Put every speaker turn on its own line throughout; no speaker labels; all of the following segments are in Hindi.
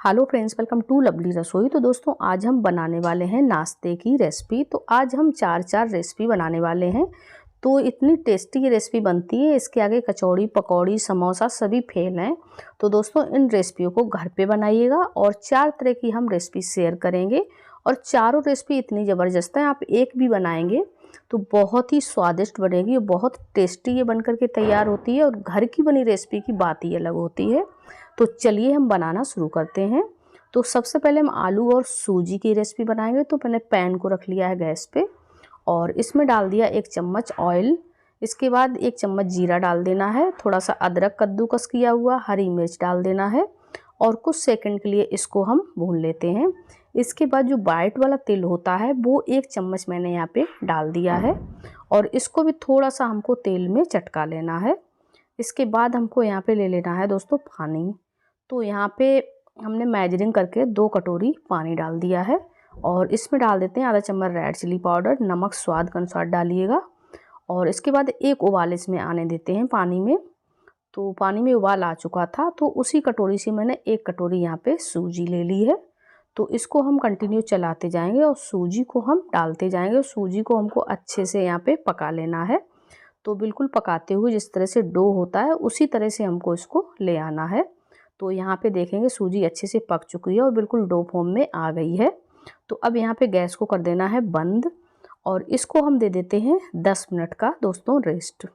Hello friends, welcome to Lovely Rasoi. तो दोस्तों आज हम बनाने वाले हैं नाश्ते की रेसिपी। तो आज हम चार रेसिपी बनाने वाले हैं। तो इतनी टेस्टी ये रेसिपी बनती है, इसके आगे कचौड़ी पकौड़ी समोसा सभी फेल हैं। तो दोस्तों इन रेसिपियों को घर पे बनाइएगा और 4 तरह की हम रेसिपी शेयर करेंगे। और चारों रेसिपी इतनी ज़बरदस्त हैं, आप एक भी बनाएंगे तो बहुत ही स्वादिष्ट बनेगी, बहुत टेस्टी ये बन करके तैयार होती है। और घर की बनी रेसिपी की बात ही अलग होती है। तो चलिए हम बनाना शुरू करते हैं। तो सबसे पहले हम आलू और सूजी की रेसिपी बनाएंगे। तो मैंने पैन को रख लिया है गैस पे और इसमें डाल दिया 1 चम्मच ऑयल। इसके बाद 1 चम्मच जीरा डाल देना है, थोड़ा सा अदरक कद्दूकस किया हुआ, हरी मिर्च डाल देना है और कुछ सेकंड के लिए इसको हम भून लेते हैं। इसके बाद जो वाइट वाला तिल होता है वो 1 चम्मच मैंने यहाँ पे डाल दिया है और इसको भी थोड़ा सा हमको तेल में चटका लेना है। इसके बाद हमको यहाँ पे ले लेना है दोस्तों पानी। तो यहाँ पे हमने मेजरिंग करके 2 कटोरी पानी डाल दिया है और इसमें डाल देते हैं आधा चम्मच रेड चिली पाउडर, नमक स्वाद के अनुसार डालिएगा। और इसके बाद एक उबाल इसमें आने देते हैं पानी में। तो पानी में उबाल आ चुका था, तो उसी कटोरी से मैंने 1 कटोरी यहाँ पे सूजी ले ली है। तो इसको हम कंटिन्यू चलाते जाएंगे और सूजी को हम डालते जाएंगे। सूजी को हमको अच्छे से यहाँ पे पका लेना है। तो बिल्कुल पकाते हुए जिस तरह से डो होता है उसी तरह से हमको इसको ले आना है। तो यहाँ पे देखेंगे सूजी अच्छे से पक चुकी है और बिल्कुल डो फॉर्म में आ गई है। तो अब यहाँ पे गैस को कर देना है बंद और इसको हम दे देते हैं 10 मिनट का दोस्तों रेस्ट।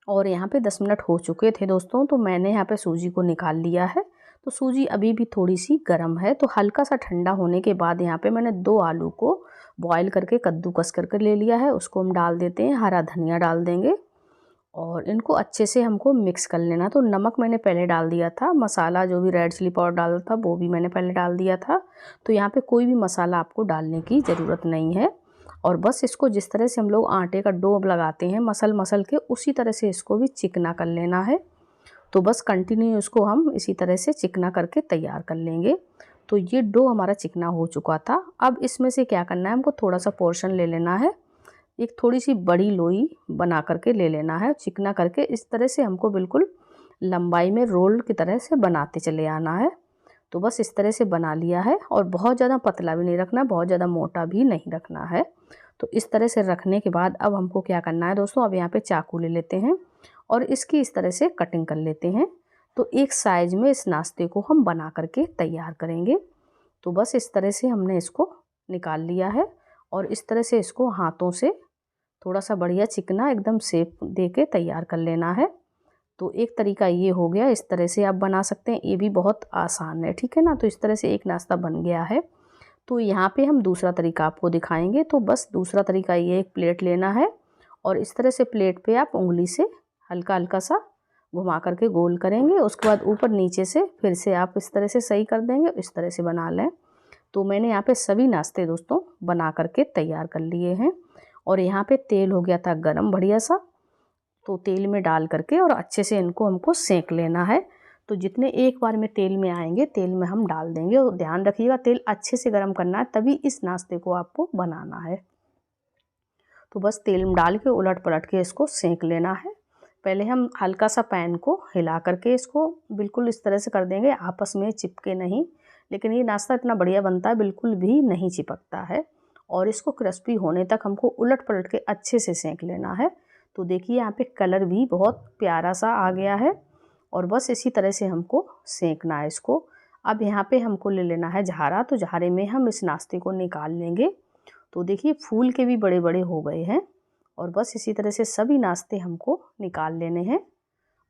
और यहाँ पे 10 मिनट हो चुके थे दोस्तों, तो मैंने यहाँ पे सूजी को निकाल लिया है। तो सूजी अभी भी थोड़ी सी गर्म है। तो हल्का सा ठंडा होने के बाद यहाँ पे मैंने 2 आलू को बॉईल करके कद्दूकस करके ले लिया है, उसको हम डाल देते हैं। हरा धनिया डाल देंगे और इनको अच्छे से हमको मिक्स कर लेना। तो नमक मैंने पहले डाल दिया था, मसाला जो भी रेड चिली पाउडर डाला था वो भी मैंने पहले डाल दिया था। तो यहाँ पे कोई भी मसाला आपको डालने की ज़रूरत नहीं है। और बस इसको जिस तरह से हम लोग आटे का डो लगाते हैं मसल मसल के, उसी तरह से इसको भी चिकना कर लेना है। तो बस कंटिन्यू इसको हम इसी तरह से चिकना करके तैयार कर लेंगे। तो ये डो हमारा चिकना हो चुका था। अब इसमें से क्या करना है, हमको थोड़ा सा पोर्शन ले लेना है, एक थोड़ी सी बड़ी लोई बना करके ले लेना है। चिकना करके इस तरह से हमको बिल्कुल लंबाई में रोल की तरह से बनाते चले आना है। तो बस इस तरह से बना लिया है और बहुत ज़्यादा पतला भी नहीं रखना, बहुत ज़्यादा मोटा भी नहीं रखना है। तो इस तरह से रखने के बाद अब हमको क्या करना है दोस्तों, अब यहाँ पे चाकू ले लेते हैं और इसकी इस तरह से कटिंग कर लेते हैं। तो एक साइज में इस नाश्ते को हम बना करके तैयार करेंगे। तो बस इस तरह से हमने इसको निकाल लिया है और इस तरह से इसको हाथों से थोड़ा सा बढ़िया चिकना एकदम शेप दे के तैयार कर लेना है। तो एक तरीका ये हो गया, इस तरह से आप बना सकते हैं, ये भी बहुत आसान है, ठीक है ना। तो इस तरह से एक नाश्ता बन गया है। तो यहाँ पे हम दूसरा तरीका आपको दिखाएंगे। तो बस दूसरा तरीका ये, एक प्लेट लेना है और इस तरह से प्लेट पे आप उंगली से हल्का हल्का सा घुमा करके गोल करेंगे। उसके बाद ऊपर नीचे से फिर से आप इस तरह से सही कर देंगे, इस तरह से बना लें। तो मैंने यहाँ पे सभी नाश्ते दोस्तों बना करके तैयार कर लिए हैं। और यहाँ पे तेल हो गया था गरम बढ़िया सा, तो तेल में डाल करके और अच्छे से इनको हमको सेंक लेना है। तो जितने एक बार में तेल में आएंगे तेल में हम डाल देंगे। और ध्यान रखिएगा तेल अच्छे से गर्म करना है, तभी इस नाश्ते को आपको बनाना है। तो बस तेल में डाल के उलट पलट के इसको सेंक लेना है। पहले हम हल्का सा पैन को हिला करके इसको बिल्कुल इस तरह से कर देंगे, आपस में चिपके नहीं। लेकिन ये नाश्ता इतना बढ़िया बनता है, बिल्कुल भी नहीं चिपकता है। और इसको क्रिस्पी होने तक हमको उलट पलट के अच्छे से सेंक लेना है। तो देखिए यहाँ पे कलर भी बहुत प्यारा सा आ गया है और बस इसी तरह से हमको सेंकना है इसको। अब यहाँ पे हमको ले लेना है झारा। तो झारे में हम इस नाश्ते को निकाल लेंगे। तो देखिए फूल के भी बड़े बड़े हो गए हैं और बस इसी तरह से सभी नाश्ते हमको निकाल लेने हैं।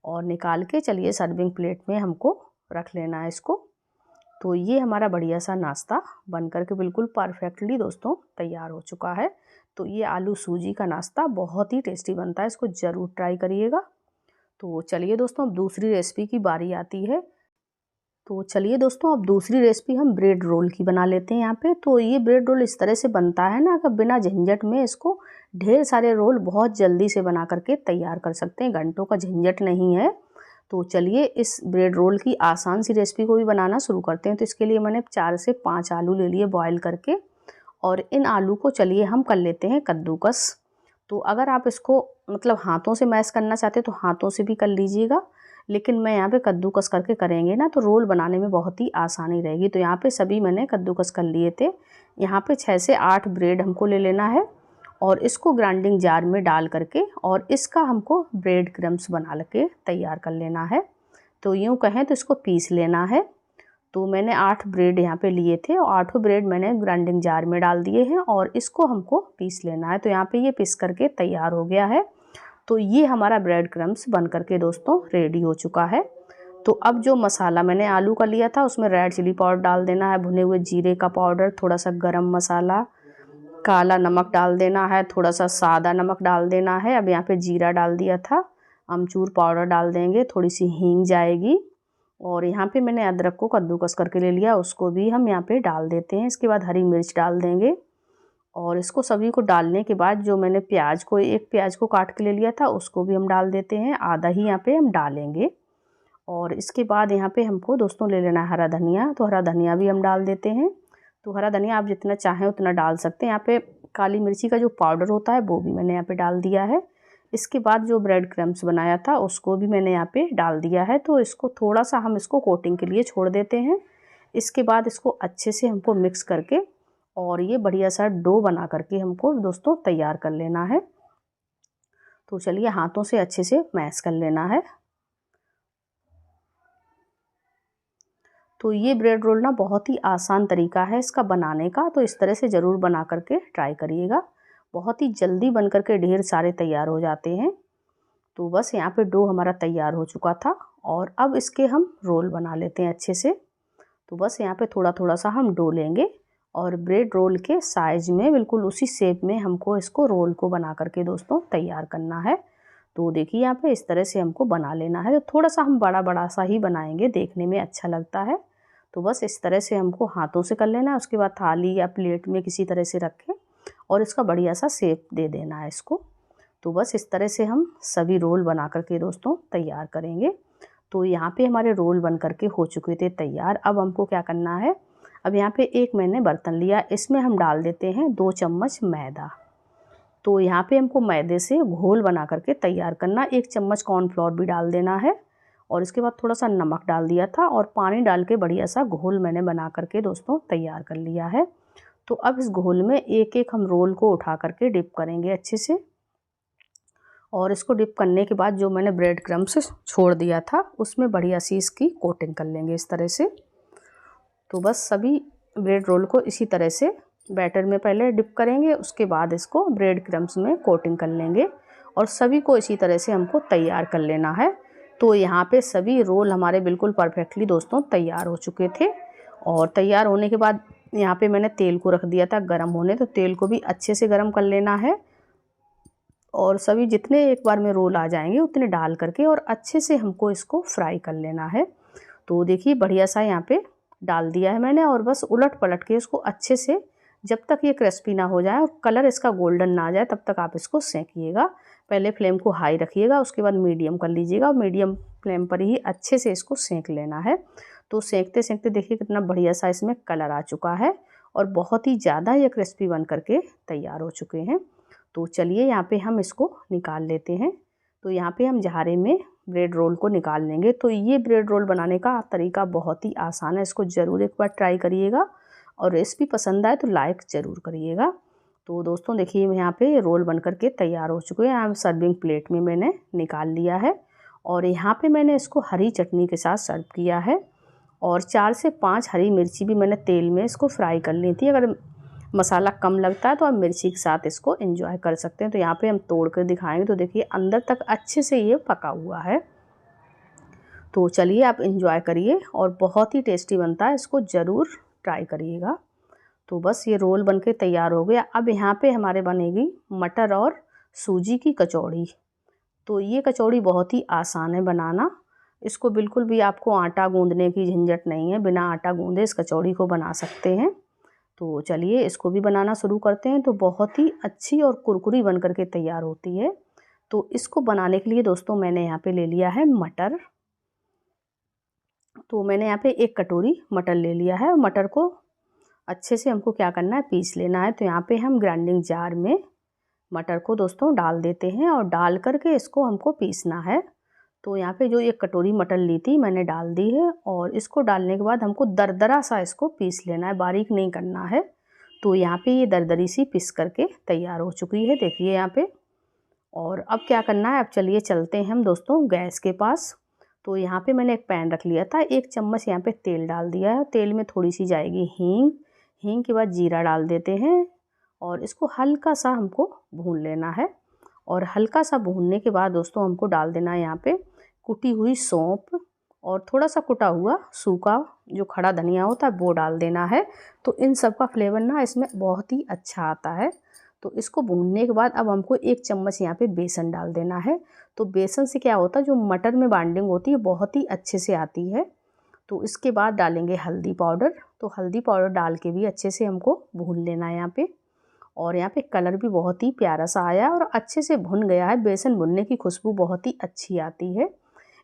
और निकाल के चलिए सर्विंग प्लेट में हमको रख लेना है इसको। तो ये हमारा बढ़िया सा नाश्ता बन करके बिल्कुल परफेक्टली दोस्तों तैयार हो चुका है। तो ये आलू सूजी का नाश्ता बहुत ही टेस्टी बनता है, इसको ज़रूर ट्राई करिएगा। तो चलिए दोस्तों अब दूसरी रेसिपी की बारी आती है। तो चलिए दोस्तों अब दूसरी रेसिपी हम ब्रेड रोल की बना लेते हैं यहाँ पे। तो ये ब्रेड रोल इस तरह से बनता है ना कि बिना झंझट में इसको ढेर सारे रोल बहुत जल्दी से बना करके तैयार कर सकते हैं, घंटों का झंझट नहीं है। तो चलिए इस ब्रेड रोल की आसान सी रेसिपी को भी बनाना शुरू करते हैं। तो इसके लिए मैंने 4 से 5 आलू ले लिए बॉईल करके और इन आलू को चलिए हम कर लेते हैं कद्दूकस। तो अगर आप इसको मतलब हाथों से मैश करना चाहते हैं तो हाथों से भी कर लीजिएगा, लेकिन मैं यहाँ पे कद्दूकस करके करेंगे ना तो रोल बनाने में बहुत ही आसानी रहेगी। तो यहाँ पे सभी मैंने कद्दूकस कर लिए थे। यहाँ पे 6 से 8 ब्रेड हमको ले लेना है और इसको ग्राइंडिंग जार में डाल करके और इसका हमको ब्रेड क्रम्स बना के तैयार कर लेना है। तो यूँ कहें तो इसको पीस लेना है। तो मैंने 8 ब्रेड यहाँ पे लिए थे और 8 ब्रेड मैंने ग्राइंडिंग जार में डाल दिए हैं और इसको हमको पीस लेना है। तो यहाँ पे ये पीस करके तैयार हो गया है। तो ये हमारा ब्रेड क्रम्स बन करके दोस्तों रेडी हो चुका है। तो अब जो मसाला मैंने आलू का लिया था उसमें रेड चिली पाउडर डाल देना है, भुने हुए जीरे का पाउडर, थोड़ा सा गरम मसाला, काला नमक डाल देना है, थोड़ा सा सादा नमक डाल देना है। अब यहाँ पे जीरा डाल दिया था, अमचूर पाउडर डाल देंगे, थोड़ी सी हींग जाएगी और यहाँ पे मैंने अदरक को कद्दूकस करके ले लिया, उसको भी हम यहाँ पे डाल देते हैं। इसके बाद हरी मिर्च डाल देंगे और इसको सभी को डालने के बाद जो मैंने एक प्याज को काट के ले लिया था उसको भी हम डाल देते हैं, आधा ही यहाँ पे हम डालेंगे। और इसके बाद यहाँ पे हमको दोस्तों ले लेना है हरा धनिया, तो हरा धनिया भी हम डाल देते हैं। तो हरा धनिया आप जितना चाहें उतना डाल सकते हैं। यहाँ पे काली मिर्ची का जो पाउडर होता है वो भी मैंने यहाँ पे डाल दिया है। इसके बाद जो ब्रेड क्रम्स बनाया था उसको भी मैंने यहाँ पे डाल दिया है। तो इसको थोड़ा सा हम इसको कोटिंग के लिए छोड़ देते हैं। इसके बाद इसको अच्छे से हमको मिक्स करके और ये बढ़िया सा डो बना करके हमको दोस्तों तैयार कर लेना है। तो चलिए हाथों से अच्छे से मैश कर लेना है। तो ये ब्रेड रोल ना बहुत ही आसान तरीका है इसका बनाने का, तो इस तरह से ज़रूर बना करके ट्राई करिएगा। बहुत ही जल्दी बन करके ढेर सारे तैयार हो जाते हैं। तो बस यहाँ पे डो हमारा तैयार हो चुका था और अब इसके हम रोल बना लेते हैं अच्छे से। तो बस यहाँ पे थोड़ा थोड़ा सा हम डो लेंगे और ब्रेड रोल के साइज में बिल्कुल उसी शेप में हमको इसको रोल को बना करके दोस्तों तैयार करना है। तो देखिए यहाँ पे इस तरह से हमको बना लेना है। तो थोड़ा सा हम बड़ा बड़ा सा ही बनाएंगे, देखने में अच्छा लगता है। तो बस इस तरह से हमको हाथों से कर लेना है। उसके बाद थाली या प्लेट में किसी तरह से रखें और इसका बढ़िया सा शेप दे देना है इसको। तो बस इस तरह से हम सभी रोल बना करके दोस्तों तैयार करेंगे। तो यहाँ पे हमारे रोल बन करके हो चुके थे तैयार। अब हमको क्या करना है, अब यहाँ पे एक मैंने बर्तन लिया, इसमें हम डाल देते हैं 2 चम्मच मैदा। तो यहाँ पे हमको मैदे से घोल बना करके तैयार करना। 1 चम्मच कॉर्नफ्लोर भी डाल देना है और इसके बाद थोड़ा सा नमक डाल दिया था और पानी डाल के बढ़िया सा घोल मैंने बना करके दोस्तों तैयार कर लिया है। तो अब इस घोल में एक एक हम रोल को उठा करके डिप करेंगे अच्छे से और इसको डिप करने के बाद जो मैंने ब्रेड क्रम्स छोड़ दिया था उसमें बढ़िया सी इसकी कोटिंग कर लेंगे इस तरह से। तो बस सभी ब्रेड रोल को इसी तरह से बैटर में पहले डिप करेंगे, उसके बाद इसको ब्रेड क्रम्स में कोटिंग कर लेंगे और सभी को इसी तरह से हमको तैयार कर लेना है। तो यहाँ पे सभी रोल हमारे बिल्कुल परफेक्टली दोस्तों तैयार हो चुके थे और तैयार होने के बाद यहाँ पे मैंने तेल को रख दिया था गरम होने। तो तेल को भी अच्छे से गरम कर लेना है और सभी जितने एक बार में रोल आ जाएंगे उतने डाल करके और अच्छे से हमको इसको फ्राई कर लेना है। तो देखिए बढ़िया सा यहाँ पे डाल दिया है मैंने और बस उलट पलट के इसको अच्छे से जब तक ये क्रिस्पी ना हो जाए और कलर इसका गोल्डन ना आ जाए तब तक आप इसको सेंकिएगा। पहले फ्लेम को हाई रखिएगा, उसके बाद मीडियम कर लीजिएगा और मीडियम फ्लेम पर ही अच्छे से इसको सेंक लेना है। तो सेंकते सेंकते देखिए कितना बढ़िया सा इसमें कलर आ चुका है और बहुत ही ज़्यादा ये क्रिस्पी बन करके तैयार हो चुके हैं। तो चलिए यहाँ पे हम इसको निकाल लेते हैं। तो यहाँ पे हम झारे में ब्रेड रोल को निकाल लेंगे। तो ये ब्रेड रोल बनाने का तरीका बहुत ही आसान है, इसको ज़रूर एक बार ट्राई करिएगा और रेसिपी पसंद आए तो लाइक ज़रूर करिएगा। तो दोस्तों देखिए यहाँ पे रोल बन करके तैयार हो चुके हैं। यहाँ सर्विंग प्लेट में मैंने निकाल लिया है और यहाँ पे मैंने इसको हरी चटनी के साथ सर्व किया है और 4 से 5 हरी मिर्ची भी मैंने तेल में इसको फ्राई कर ली थी। अगर मसाला कम लगता है तो आप मिर्ची के साथ इसको एंजॉय कर सकते हैं। तो यहाँ पे हम तोड़ कर दिखाएंगे। तो देखिए अंदर तक अच्छे से ये पका हुआ है। तो चलिए आप एंजॉय करिए और बहुत ही टेस्टी बनता है, इसको ज़रूर ट्राई करिएगा। तो बस ये रोल बनके तैयार हो गया। अब यहाँ पे हमारे बनेगी मटर और सूजी की कचौड़ी। तो ये कचौड़ी बहुत ही आसान है बनाना, इसको बिल्कुल भी आपको आटा गूंदने की झंझट नहीं है, बिना आटा गूंदे इस कचौड़ी को बना सकते हैं। तो चलिए इसको भी बनाना शुरू करते हैं। तो बहुत ही अच्छी और कुरकुरी बन करके तैयार होती है। तो इसको बनाने के लिए दोस्तों मैंने यहाँ पे ले लिया है मटर। तो मैंने यहाँ पे 1 कटोरी मटर ले लिया है। मटर को अच्छे से हमको क्या करना है, पीस लेना है। तो यहाँ पे हम ग्राइंडिंग जार में मटर को दोस्तों डाल देते हैं और डाल करके इसको हमको पीसना है। तो यहाँ पे जो एक कटोरी मटर ली थी मैंने डाल दी है और इसको डालने के बाद हमको दरदरा सा इसको पीस लेना है, बारीक नहीं करना है। तो यहाँ पे ये दरदरी सी पीस करके तैयार हो चुकी है, देखिए यहाँ पे। और अब क्या करना है, अब चलिए चलते हैं हम दोस्तों गैस के पास। तो यहाँ पे मैंने एक पैन रख लिया था, 1 चम्मच यहाँ पे तेल डाल दिया है। तेल में थोड़ी सी जाएगी हींग, हींग के बाद जीरा डाल देते हैं और इसको हल्का सा हमको भून लेना है। और हल्का सा भूनने के बाद दोस्तों हमको डाल देना है यहाँ पे कुटी हुई सौंफ और थोड़ा सा कुटा हुआ सूखा जो खड़ा धनिया होता है वो डाल देना है। तो इन सब का फ्लेवर ना इसमें बहुत ही अच्छा आता है। तो इसको भूनने के बाद अब हमको 1 चम्मच यहाँ पे बेसन डाल देना है। तो बेसन से क्या होता है, जो मटर में बाइंडिंग होती है बहुत ही अच्छे से आती है। तो इसके बाद डालेंगे हल्दी पाउडर। तो हल्दी पाउडर डाल के भी अच्छे से हमको भून लेना है यहाँ पे। और यहाँ पे कलर भी बहुत ही प्यारा सा आया और अच्छे से भुन गया है। बेसन भुनने की खुशबू बहुत ही अच्छी आती है।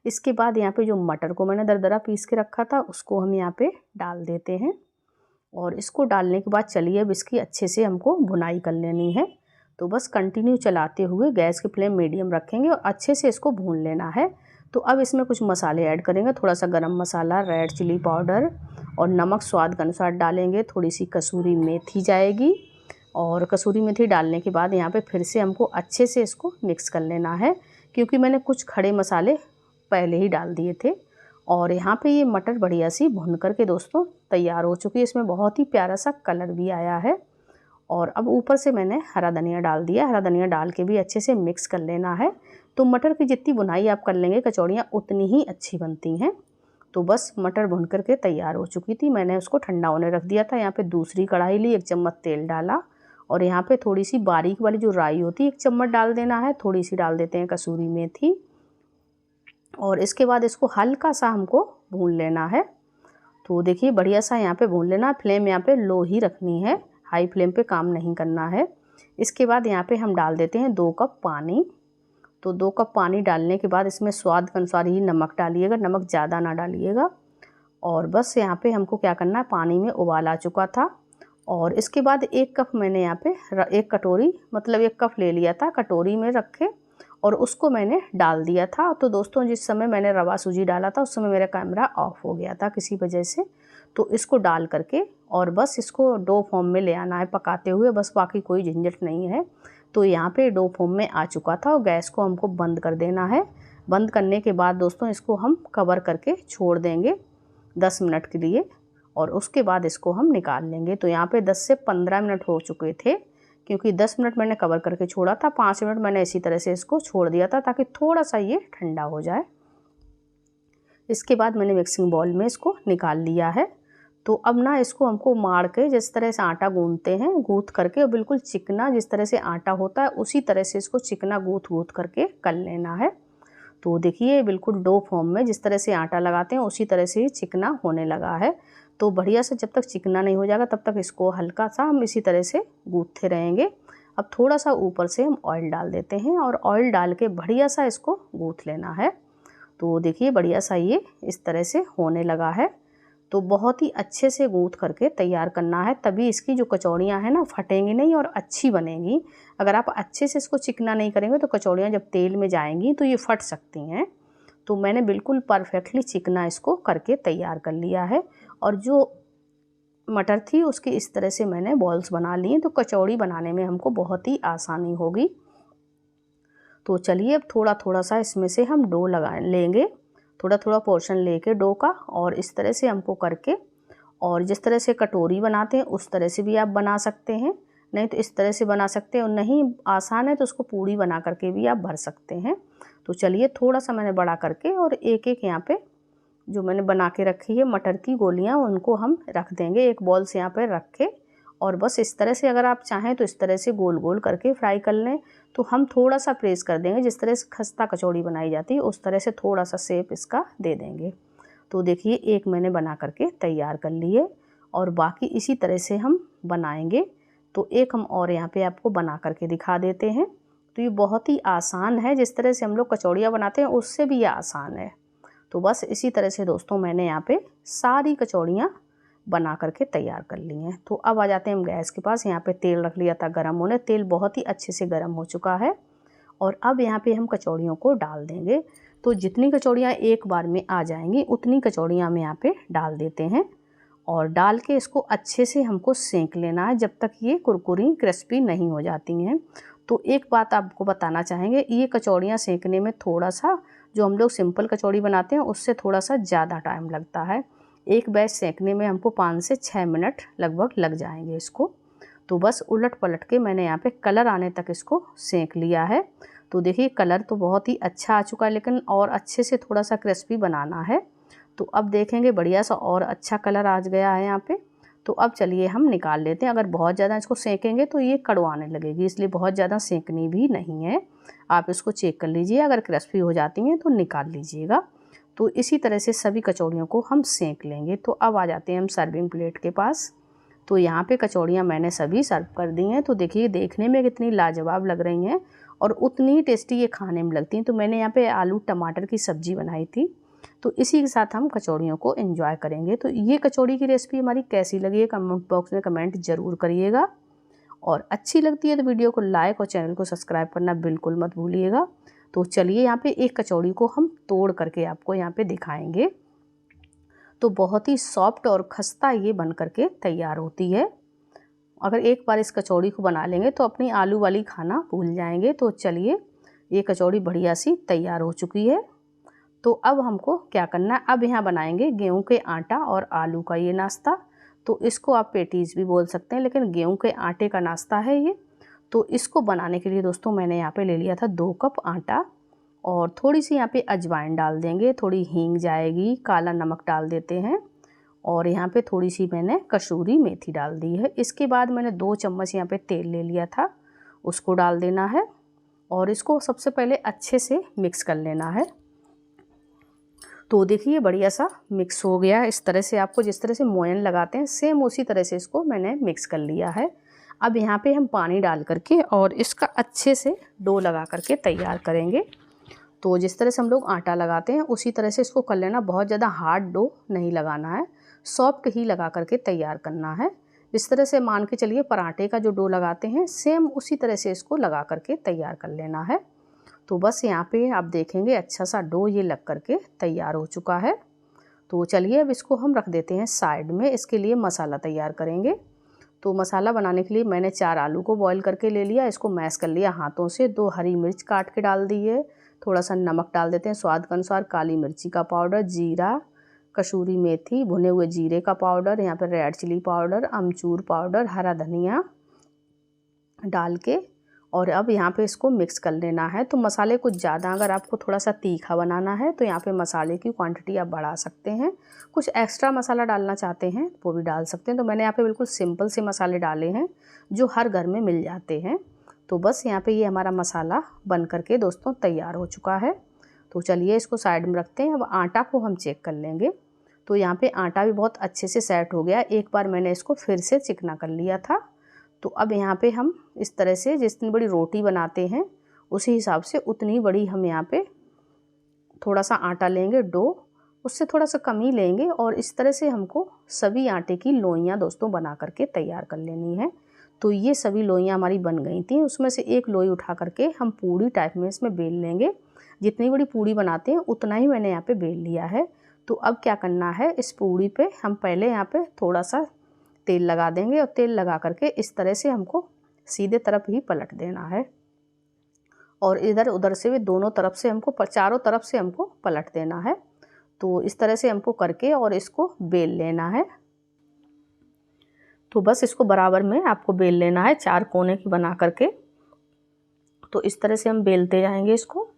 इसके बाद यहाँ पे जो मटर को मैंने दरदरा पीस के रखा था उसको हम यहाँ पे डाल देते हैं। और इसको डालने के बाद चलिए अब इसकी अच्छे से हमको भुनाई कर लेनी है। तो बस कंटिन्यू चलाते हुए गैस की फ्लेम मीडियम रखेंगे और अच्छे से इसको भून लेना है। तो अब इसमें कुछ मसाले ऐड करेंगे, थोड़ा सा गरम मसाला, रेड चिली पाउडर और नमक स्वाद के अनुसार डालेंगे। थोड़ी सी कसूरी मेथी जाएगी और कसूरी मेथी डालने के बाद यहाँ पे फिर से हमको अच्छे से इसको मिक्स कर लेना है, क्योंकि मैंने कुछ खड़े मसाले पहले ही डाल दिए थे। और यहाँ पे ये मटर बढ़िया सी भुन करके दोस्तों तैयार हो चुकी है। इसमें बहुत ही प्यारा सा कलर भी आया है। और अब ऊपर से मैंने हरा धनिया डाल दिया। हरा धनिया डाल के भी अच्छे से मिक्स कर लेना है। तो मटर की जितनी बुनाई आप कर लेंगे कचौड़ियाँ उतनी ही अच्छी बनती हैं। तो बस मटर भुन करके तैयार हो चुकी थी, मैंने उसको ठंडा होने रख दिया था। यहाँ पे दूसरी कढ़ाई ली, 1 चम्मच तेल डाला और यहाँ पे थोड़ी सी बारीक वाली जो राई होती है 1 चम्मच डाल देना है। थोड़ी सी डाल देते हैं कसूरी मेथी और इसके बाद इसको हल्का सा हमको भून लेना है। तो देखिए बढ़िया सा यहाँ पे भून लेना। फ्लेम यहाँ पे लो ही रखनी है, हाई फ्लेम पे काम नहीं करना है। इसके बाद यहाँ पे हम डाल देते हैं 2 कप पानी। तो 2 कप पानी डालने के बाद इसमें स्वाद के अनुसार ही नमक डालिएगा, नमक ज़्यादा ना डालिएगा। और बस यहाँ पे हमको क्या करना है, पानी में उबाल आ चुका था। और इसके बाद 1 कप मैंने यहाँ पे 1 कटोरी मतलब 1 कप ले लिया था, कटोरी में रखे और उसको मैंने डाल दिया था। तो दोस्तों जिस समय मैंने रवा सूजी डाला था उस समय मेरा कैमरा ऑफ हो गया था किसी वजह से। तो इसको डाल करके और बस इसको डो फॉर्म में ले आना है पकाते हुए, बस बाकी कोई झंझट नहीं है। तो यहाँ पे डो फॉर्म में आ चुका था और गैस को हमको बंद कर देना है। बंद करने के बाद दोस्तों इसको हम कवर करके छोड़ देंगे 10 मिनट के लिए और उसके बाद इसको हम निकाल लेंगे। तो यहाँ पे 10 से 15 मिनट हो चुके थे, क्योंकि 10 मिनट मैंने कवर करके छोड़ा था, 5 मिनट मैंने इसी तरह से इसको छोड़ दिया था ताकि थोड़ा सा ये ठंडा हो जाए। इसके बाद मैंने मिक्सिंग बाउल में इसको निकाल लिया है। तो अब ना इसको हमको मार के जिस तरह से आटा गूंथते हैं, गूंथ करके और बिल्कुल चिकना जिस तरह से आटा होता है उसी तरह से इसको चिकना गूंथ करके कर लेना है। तो देखिए बिल्कुल डो फॉर्म में जिस तरह से आटा लगाते हैं उसी तरह से ही चिकना होने लगा है। तो बढ़िया से जब तक चिकना नहीं हो जाएगा तब तक इसको हल्का सा हम इसी तरह से गूंथते रहेंगे। अब थोड़ा सा ऊपर से हम ऑयल डाल देते हैं और ऑयल डाल के बढ़िया सा इसको गूंथ लेना है। तो देखिए बढ़िया सा ये इस तरह से होने लगा है। तो बहुत ही अच्छे से गूंथ करके तैयार करना है, तभी इसकी जो कचौड़ियाँ हैं ना फटेंगी नहीं और अच्छी बनेंगी। अगर आप अच्छे से इसको चिकना नहीं करेंगे तो कचौड़ियाँ जब तेल में जाएंगी तो ये फट सकती हैं। तो मैंने बिल्कुल परफेक्टली चिकना इसको करके तैयार कर लिया है। और जो मटर थी उसकी इस तरह से मैंने बॉल्स बना लिए, तो कचौड़ी बनाने में हमको बहुत ही आसानी होगी। तो चलिए अब थोड़ा थोड़ा सा इसमें से हम डो लगा लेंगे, थोड़ा थोड़ा पोर्शन लेके डो का, और इस तरह से हमको करके, और जिस तरह से कटोरी बनाते हैं उस तरह से भी आप बना सकते हैं, नहीं तो इस तरह से बना सकते हैं, और नहीं आसान है तो उसको पूड़ी बना करके भी आप भर सकते हैं। तो चलिए थोड़ा सा मैंने बड़ा करके और एक एक यहाँ पे जो मैंने बना के रखी है मटर की गोलियाँ उनको हम रख देंगे एक बॉल से यहाँ पे रख के। और बस इस तरह से अगर आप चाहें तो इस तरह से गोल गोल करके फ्राई कर लें। तो हम थोड़ा सा प्रेस कर देंगे, जिस तरह से खस्ता कचौड़ी बनाई जाती है उस तरह से थोड़ा सा शेप इसका दे देंगे। तो देखिए एक मैंने बना करके तैयार कर लिए और बाकी इसी तरह से हम बनाएंगे। तो एक हम और यहाँ पे आपको बना करके दिखा देते हैं। तो ये बहुत ही आसान है, जिस तरह से हम लोग कचौड़ियाँ बनाते हैं उससे भी ये आसान है। तो बस इसी तरह से दोस्तों मैंने यहाँ पे सारी कचौड़ियाँ बना करके तैयार कर ली हैं। तो अब आ जाते हैं हम गैस के पास। यहाँ पे तेल रख लिया था गरम होने, तेल बहुत ही अच्छे से गरम हो चुका है और अब यहाँ पे हम कचौड़ियों को डाल देंगे। तो जितनी कचौड़ियाँ एक बार में आ जाएंगी उतनी कचौड़ियाँ हम यहाँ पे डाल देते हैं और डाल के इसको अच्छे से हमको सेंक लेना है जब तक ये कुरकुरी क्रिस्पी नहीं हो जाती हैं। तो एक बात आपको बताना चाहेंगे, ये कचौड़ियाँ सेंकने में थोड़ा सा जो हम लोग सिंपल कचौड़ी बनाते हैं उससे थोड़ा सा ज़्यादा टाइम लगता है। एक बैच सेंकने में हमको 5 से 6 मिनट लगभग लग जाएंगे इसको। तो बस उलट पलट के मैंने यहाँ पे कलर आने तक इसको सेंक लिया है। तो देखिए कलर तो बहुत ही अच्छा आ चुका है, लेकिन और अच्छे से थोड़ा सा क्रिस्पी बनाना है। तो अब देखेंगे बढ़िया सा और अच्छा कलर आ गया है यहाँ पे। तो अब चलिए हम निकाल लेते हैं। अगर बहुत ज़्यादा इसको सेकेंगे तो ये कड़वाने लगेगी, इसलिए बहुत ज़्यादा सेकनी भी नहीं है। आप इसको चेक कर लीजिए, अगर क्रिस्पी हो जाती हैं तो निकाल लीजिएगा। तो इसी तरह से सभी कचौड़ियों को हम सेंक लेंगे। तो अब आ जाते हैं हम सर्विंग प्लेट के पास। तो यहाँ पे कचौड़ियाँ मैंने सभी सर्व कर दी हैं। तो देखिए देखने में कितनी लाजवाब लग रही हैं और उतनी ही टेस्टी ये खाने में लगती हैं। तो मैंने यहाँ पे आलू टमाटर की सब्ज़ी बनाई थी, तो इसी के साथ हम कचौड़ियों को एंजॉय करेंगे। तो ये कचौड़ी की रेसिपी हमारी कैसी लगी है कमेंट बॉक्स में कमेंट ज़रूर करिएगा, और अच्छी लगती है तो वीडियो को लाइक और चैनल को सब्सक्राइब करना बिल्कुल मत भूलिएगा। तो चलिए यहाँ पे एक कचौड़ी को हम तोड़ करके आपको यहाँ पे दिखाएंगे। तो बहुत ही सॉफ्ट और खस्ता ये बन करके तैयार होती है। अगर एक बार इस कचौड़ी को बना लेंगे तो अपनी आलू वाली खाना भूल जाएंगे। तो चलिए ये कचौड़ी बढ़िया सी तैयार हो चुकी है। तो अब हमको क्या करना है, अब यहाँ बनाएंगे गेहूं के आटा और आलू का ये नाश्ता। तो इसको आप पेटीज भी बोल सकते हैं, लेकिन गेहूं के आटे का नाश्ता है ये। तो इसको बनाने के लिए दोस्तों मैंने यहाँ पे ले लिया था 2 कप आटा, और थोड़ी सी यहाँ पे अजवाइन डाल देंगे, थोड़ी हींग जाएगी, काला नमक डाल देते हैं, और यहाँ पे थोड़ी सी मैंने कसूरी मेथी डाल दी है। इसके बाद मैंने 2 चम्मच यहाँ पे तेल ले लिया था, उसको डाल देना है और इसको सबसे पहले अच्छे से मिक्स कर लेना है। तो देखिए बढ़िया सा मिक्स हो गया। इस तरह से आपको जिस तरह से मोयन लगाते हैं सेम उसी तरह से इसको मैंने मिक्स कर लिया है। अब यहाँ पे हम पानी डाल करके और इसका अच्छे से डो लगा करके तैयार करेंगे। तो जिस तरह से हम लोग आटा लगाते हैं उसी तरह से इसको कर लेना, बहुत ज़्यादा हार्ड डो नहीं लगाना है, सॉफ्ट ही लगा करके तैयार करना है। इस तरह से मान के चलिए पराठे का जो डो लगाते हैं सेम उसी तरह से इसको लगा करके तैयार कर लेना है। तो बस यहाँ पे आप देखेंगे अच्छा सा डो ये लग करके तैयार हो चुका है। तो चलिए अब इसको हम रख देते हैं साइड में। इसके लिए मसाला तैयार करेंगे। तो मसाला बनाने के लिए मैंने 4 आलू को बॉईल करके ले लिया, इसको मैश कर लिया हाथों से, 2 हरी मिर्च काट के डाल दी है, थोड़ा सा नमक डाल देते हैं स्वाद के अनुसार, काली मिर्ची का पाउडर, जीरा, कसूरी मेथी, भुने हुए जीरे का पाउडर, यहाँ पर रेड चिली पाउडर, अमचूर पाउडर, हरा धनिया डाल के और अब यहाँ पे इसको मिक्स कर लेना है। तो मसाले कुछ ज़्यादा, अगर आपको थोड़ा सा तीखा बनाना है तो यहाँ पे मसाले की क्वांटिटी आप बढ़ा सकते हैं, कुछ एक्स्ट्रा मसाला डालना चाहते हैं वो भी डाल सकते हैं। तो मैंने यहाँ पे बिल्कुल सिंपल से मसाले डाले हैं जो हर घर में मिल जाते हैं। तो बस यहाँ पे ये हमारा मसाला बन करके दोस्तों तैयार हो चुका है। तो चलिए इसको साइड में रखते हैं। अब आटा को हम चेक कर लेंगे। तो यहाँ पे आटा भी बहुत अच्छे से सेट हो गया, एक बार मैंने इसको फिर से चिकना कर लिया था। तो अब यहाँ पे हम इस तरह से जितनी बड़ी रोटी बनाते हैं उसी हिसाब से उतनी बड़ी हम यहाँ पे थोड़ा सा आटा लेंगे, डो उससे थोड़ा सा कम ही लेंगे, और इस तरह से हमको सभी आटे की लोइयाँ दोस्तों बना करके तैयार कर लेनी है। तो ये सभी लोइयाँ हमारी बन गई थी, उसमें से एक लोई उठा करके हम पूड़ी टाइप में इसमें बेल लेंगे। जितनी बड़ी पूड़ी बनाते हैं उतना ही मैंने यहाँ पे बेल लिया है। तो अब क्या करना है, इस पूड़ी पे हम पहले यहाँ पे थोड़ा सा तेल लगा देंगे, और तेल लगा करके इस तरह से हमको सीधे तरफ ही पलट देना है, और इधर उधर से भी दोनों तरफ से हमको चारों तरफ से हमको पलट देना है। तो इस तरह से हमको करके और इसको बेल लेना है। तो बस इसको बराबर में आपको बेल लेना है, 4 कोने की बना करके। तो इस तरह से हम बेलते जाएंगे इसको।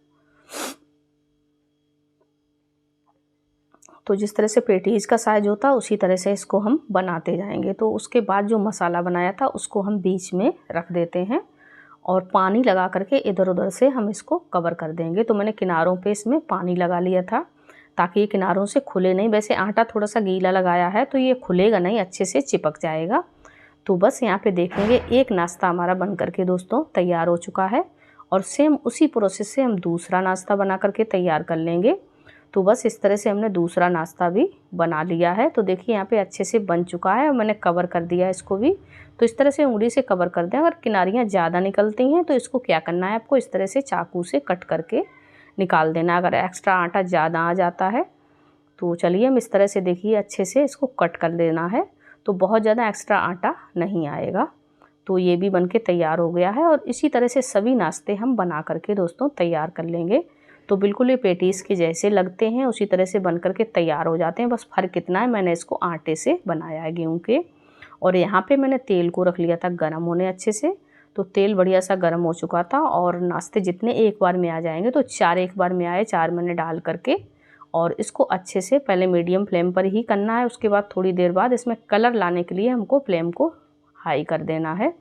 तो जिस तरह से पेटीज का साइज होता है उसी तरह से इसको हम बनाते जाएंगे। तो उसके बाद जो मसाला बनाया था उसको हम बीच में रख देते हैं, और पानी लगा करके इधर उधर से हम इसको कवर कर देंगे। तो मैंने किनारों पे इसमें पानी लगा लिया था ताकि ये किनारों से खुले नहीं। वैसे आटा थोड़ा सा गीला लगाया है तो ये खुलेगा नहीं, अच्छे से चिपक जाएगा। तो बस यहाँ पे देखेंगे एक नाश्ता हमारा बन करके दोस्तों तैयार हो चुका है, और सेम उसी प्रोसेस से हम दूसरा नाश्ता बना करके तैयार कर लेंगे। तो बस इस तरह से हमने दूसरा नाश्ता भी बना लिया है। तो देखिए यहाँ पे अच्छे से बन चुका है, और मैंने कवर कर दिया है इसको भी। तो इस तरह से उंगली से कवर कर दें। अगर किनारियाँ ज़्यादा निकलती हैं तो इसको क्या करना है, आपको इस तरह से चाकू से कट करके निकाल देना अगर एक्स्ट्रा आटा ज़्यादा आ जाता है। तो चलिए हम इस तरह से देखिए अच्छे से इसको कट कर देना है, तो बहुत ज़्यादा एक्स्ट्रा आटा नहीं आएगा। तो ये भी बनके तैयार हो गया है और इसी तरह से सभी नाश्ते हम बना करके दोस्तों तैयार कर लेंगे। तो बिल्कुल ये पेटीज़ के जैसे लगते हैं, उसी तरह से बन करके तैयार हो जाते हैं। बस फ़र्क इतना है मैंने इसको आटे से बनाया है, गेहूँ के। और यहाँ पे मैंने तेल को रख लिया था गरम होने अच्छे से। तो तेल बढ़िया सा गरम हो चुका था और नाश्ते जितने एक बार में आ जाएंगे तो 4 एक बार में आए, 4 मैंने डाल करके और इसको अच्छे से पहले मीडियम फ्लेम पर ही करना है। उसके बाद थोड़ी देर बाद इसमें कलर लाने के लिए हमको फ्लेम को हाई कर देना है।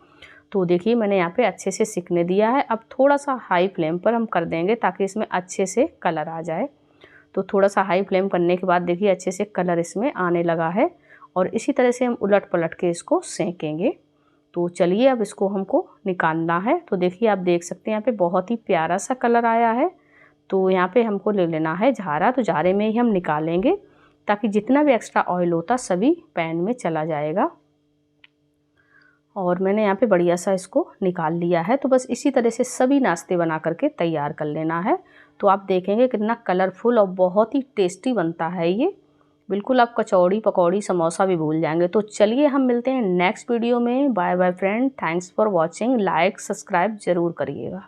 तो देखिए मैंने यहाँ पे अच्छे से सिकने दिया है। अब थोड़ा सा हाई फ्लेम पर हम कर देंगे ताकि इसमें अच्छे से कलर आ जाए। तो थोड़ा सा हाई फ्लेम करने के बाद देखिए अच्छे से कलर इसमें आने लगा है और इसी तरह से हम उलट पलट के इसको सेकेंगे। तो चलिए अब इसको हमको निकालना है। तो देखिए आप देख सकते हैं यहाँ पे बहुत ही प्यारा सा कलर आया है। तो यहाँ पे हमको ले लेना है झारा, तो झारे में ही हम निकालेंगे ताकि जितना भी एक्स्ट्रा ऑयल होता सभी पैन में चला जाएगा। और मैंने यहाँ पे बढ़िया सा इसको निकाल लिया है। तो बस इसी तरह से सभी नाश्ते बना करके तैयार कर लेना है। तो आप देखेंगे कितना कलरफुल और बहुत ही टेस्टी बनता है ये। बिल्कुल आप कचौड़ी पकौड़ी समोसा भी भूल जाएंगे। तो चलिए हम मिलते हैं नेक्स्ट वीडियो में। Bye bye friend, thanks for watching. Like subscribe ज़रूर करिएगा।